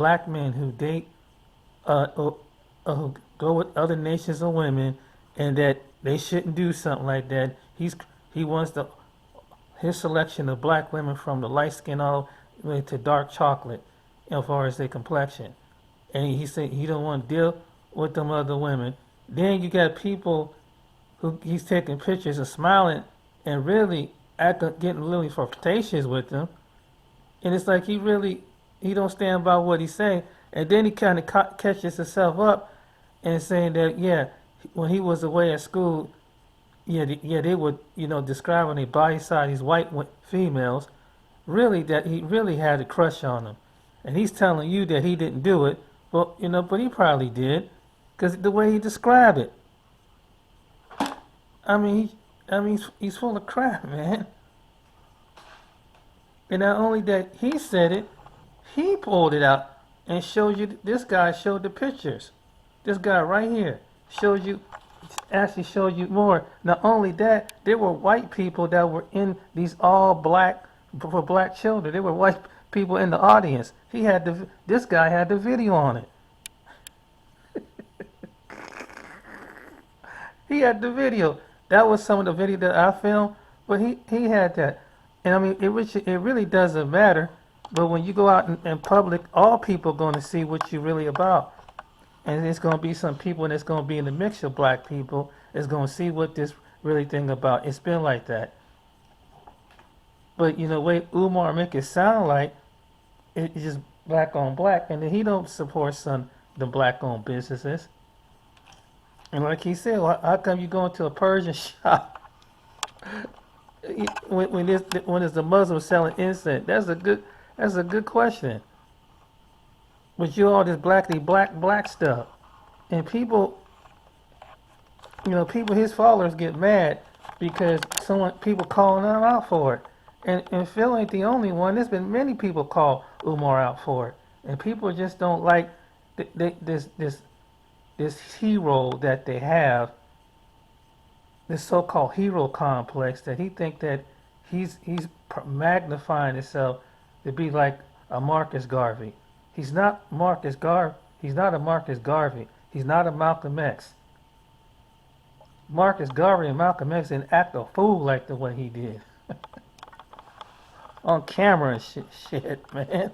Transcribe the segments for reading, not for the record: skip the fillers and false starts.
black men who date who go with other nations of women, and that they shouldn't do something like that. He wants his selection of black women from the light skin all the way to dark chocolate, as far as their complexion. And he said he don't want to deal with them other women. Then you got people who he's taking pictures and smiling and really getting really flirtatious with them. And it's like he don't stand by what he say. And then he kind of catches himself up and saying that yeah, when he was away at school, yeah, they would describe on their body side these white females, really that he really had a crush on them, and he's telling you that he didn't do it, but he probably did, because the way he described it. I mean, he's full of crap, man. And not only that he said it, he pulled it out and showed you. This guy showed the pictures. This guy right here showed you, actually showed you more. Not only that, there were white people that were in these all black, for black children. There were white people in the audience. This guy had the video on it. He had the video. That was some of the video that I filmed, but he had that. And I mean, it really doesn't matter. But when you go out in public, all people are going to see what you're really about. And there's going to be some people, and it's going to be in the mix of black people, is going to see what this really thing about. It's been like that. But the way Umar make it sound like it's just black on black, and then he don't support the black owned businesses. And like he said, well, how come you go into a Persian shop when it's the Muslim selling incense? That's a good question. But you all this black stuff, and people his followers get mad because people calling them out for it. And Phil ain't the only one. There's been many people call Umar out for it, and people just don't like this hero that they have, this so-called hero complex, that he think that he's magnifying himself to be like a Marcus Garvey. He's not Marcus Garvey. He's not a Marcus Garvey. He's not a Malcolm X. Marcus Garvey and Malcolm X didn't act a fool like the way he did. On camera and shit, man.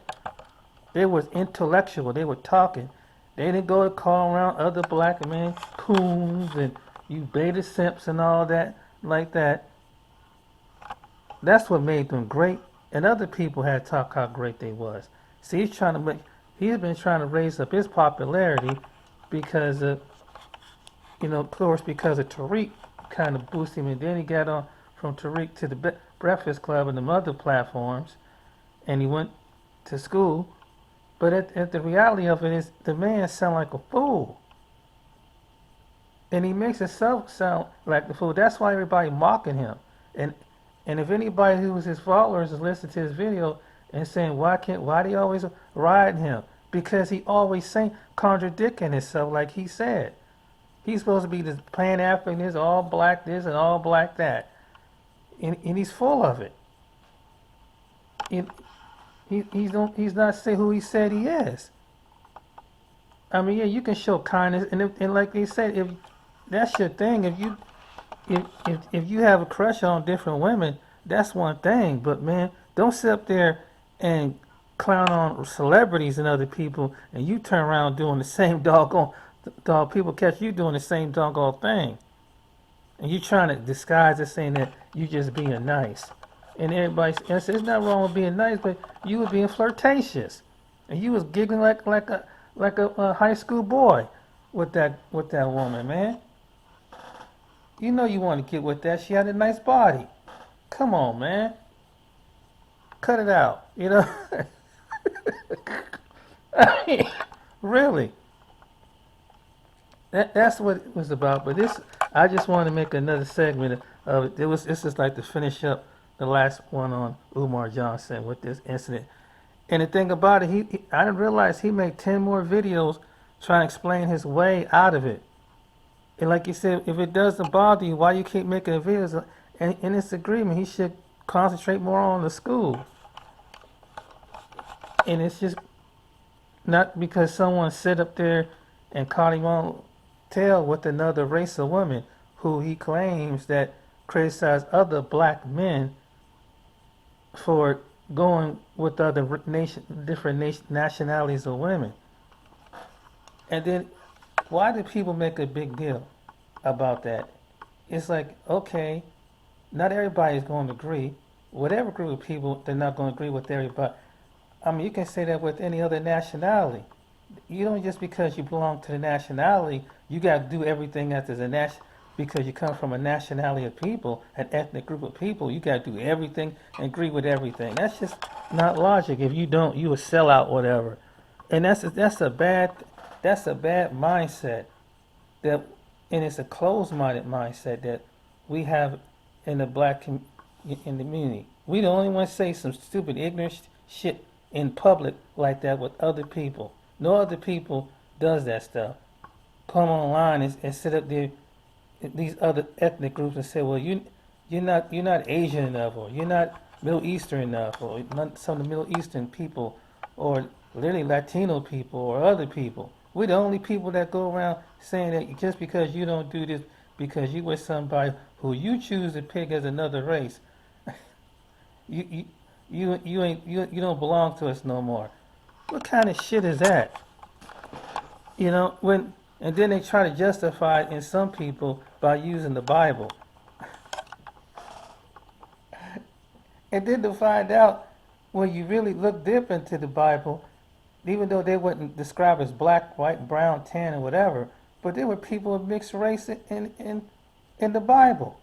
They was intellectual. They were talking. They didn't go to call around other black men coons and you beta simps and all that like that. That's what made them great. And other people had talked how great they was. See, he's been trying to raise up his popularity because of, of course, because of Tariq kind of boosted him, and then he got on from Tariq to the Breakfast Club and the other platforms, and he went to school. But at the reality of it is, the man sound like a fool, and he makes himself sound like the fool. That's why everybody mocking him, and if anybody who was his followers is listening to his video and saying why they always ride him, because he always saying contradicting himself, like he said. He's supposed to be this Pan-African, this all black this and all black that. And he's full of it. He's not saying who he said he is. I mean, yeah, you can show kindness, and like they said, if that's your thing, if you have a crush on different women, that's one thing. But man, don't sit up there and clown on celebrities and other people, and you turn around doing the same doggone dog. People catch you doing the same doggone thing, and you trying to disguise it, saying that you just being nice. And everybody, and it's not wrong with being nice, but you were being flirtatious, and you was giggling like a high school boy with that woman, man. You know you want to get with that. She had a nice body. Come on, man. Cut it out. I mean, really. That's what it was about. But I just want to make another segment of it. This is like to finish up the last one on Umar Johnson with this incident. And the thing about it, I didn't realize he made 10 more videos trying to explain his way out of it. And like you said, if it doesn't bother you, why you keep making videos? And in this agreement, he should concentrate more on the school. And it's just Not because someone sit up there and caught him on tail with another race of women who he claims that criticize other black men for going with other different nationalities of women. And then why do people make a big deal about that? It's like, okay, not everybody is going to agree. Whatever group of people, they're not going to agree with everybody. I mean, you can say that with any other nationality. You don't just because you belong to the nationality, you got to do everything as a because you come from a nationality of people, an ethnic group of people. You got to do everything and agree with everything. That's just not logic. If you don't, you a sellout, whatever. And that's a bad mindset that, and it's a closed-minded mindset that we have in the in the community. We the only ones say some stupid, ignorant shit in public like that with other people. No other people does that stuff. Come online and sit up there, these other ethnic groups, and say, well, you're not Asian enough, or you're not Middle Eastern enough, or not some of the Middle Eastern people, or literally Latino people, or other people. We're the only people that go around saying that just because you don't do this, because you with somebody who you choose to pick as another race, you you you don't belong to us no more. What kind of shit is that? And then they try to justify it in some people by using the Bible. And then to find out when you really look deep into the Bible, even though they wouldn't describe as black, white, brown, tan, or whatever, but there were people of mixed race in the Bible.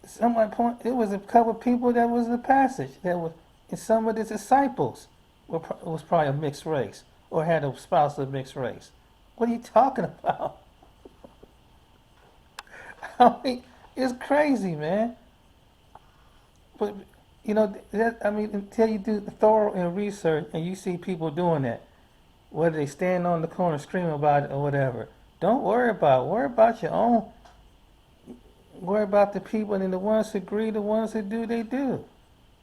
Someone point, it was a couple of people that was in the passage that was, and some of the disciples was probably a mixed race or had a spouse of mixed race. What are you talking about? I mean, it's crazy, man. But until you do thorough and research and you see people doing that, whether they stand on the corner screaming about it or whatever, don't worry about it. Worry about your own. Worry about the people, and the ones who agree, the ones who do, they do.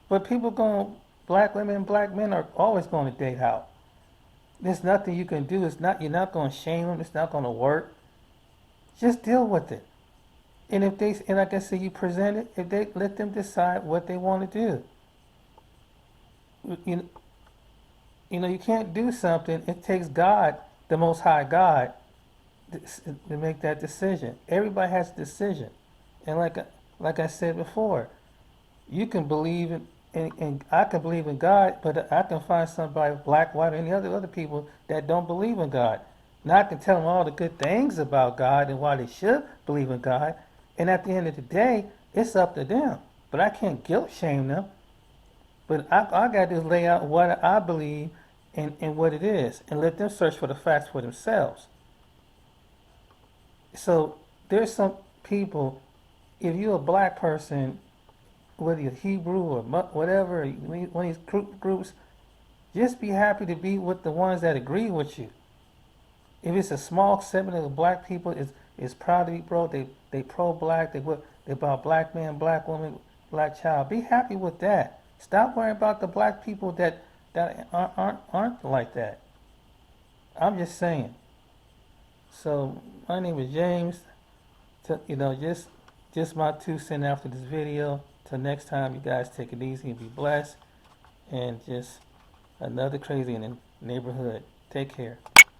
But people going, black women and black men are always going to date out. There's nothing you can do. You're not going to shame them. It's not going to work. Just deal with it. And like I said, you present it, if they let them decide what they want to do. You, you can't do something. It takes God, the Most High God, to make that decision. Everybody has a decision. And like I said before, you can believe and I can believe in God, but I can find somebody, black, white, or any other people that don't believe in God. Now I can tell them all the good things about God and why they should believe in God. And at the end of the day, it's up to them. But I can't guilt shame them. But I got to lay out what I believe and what it is, and let them search for the facts for themselves. So there's some people, if you're a black person, whether you're Hebrew or whatever, one of these groups, just be happy to be with the ones that agree with you. If it's a small segment of black people is proud to be they pro-black, they about black man, black woman, black child. Be happy with that. Stop worrying about the black people that aren't like that. I'm just saying. So my name is James. Just my 2 cents after this video. Till next time, you guys take it easy and be blessed. And just another crazy in the neighborhood. Take care.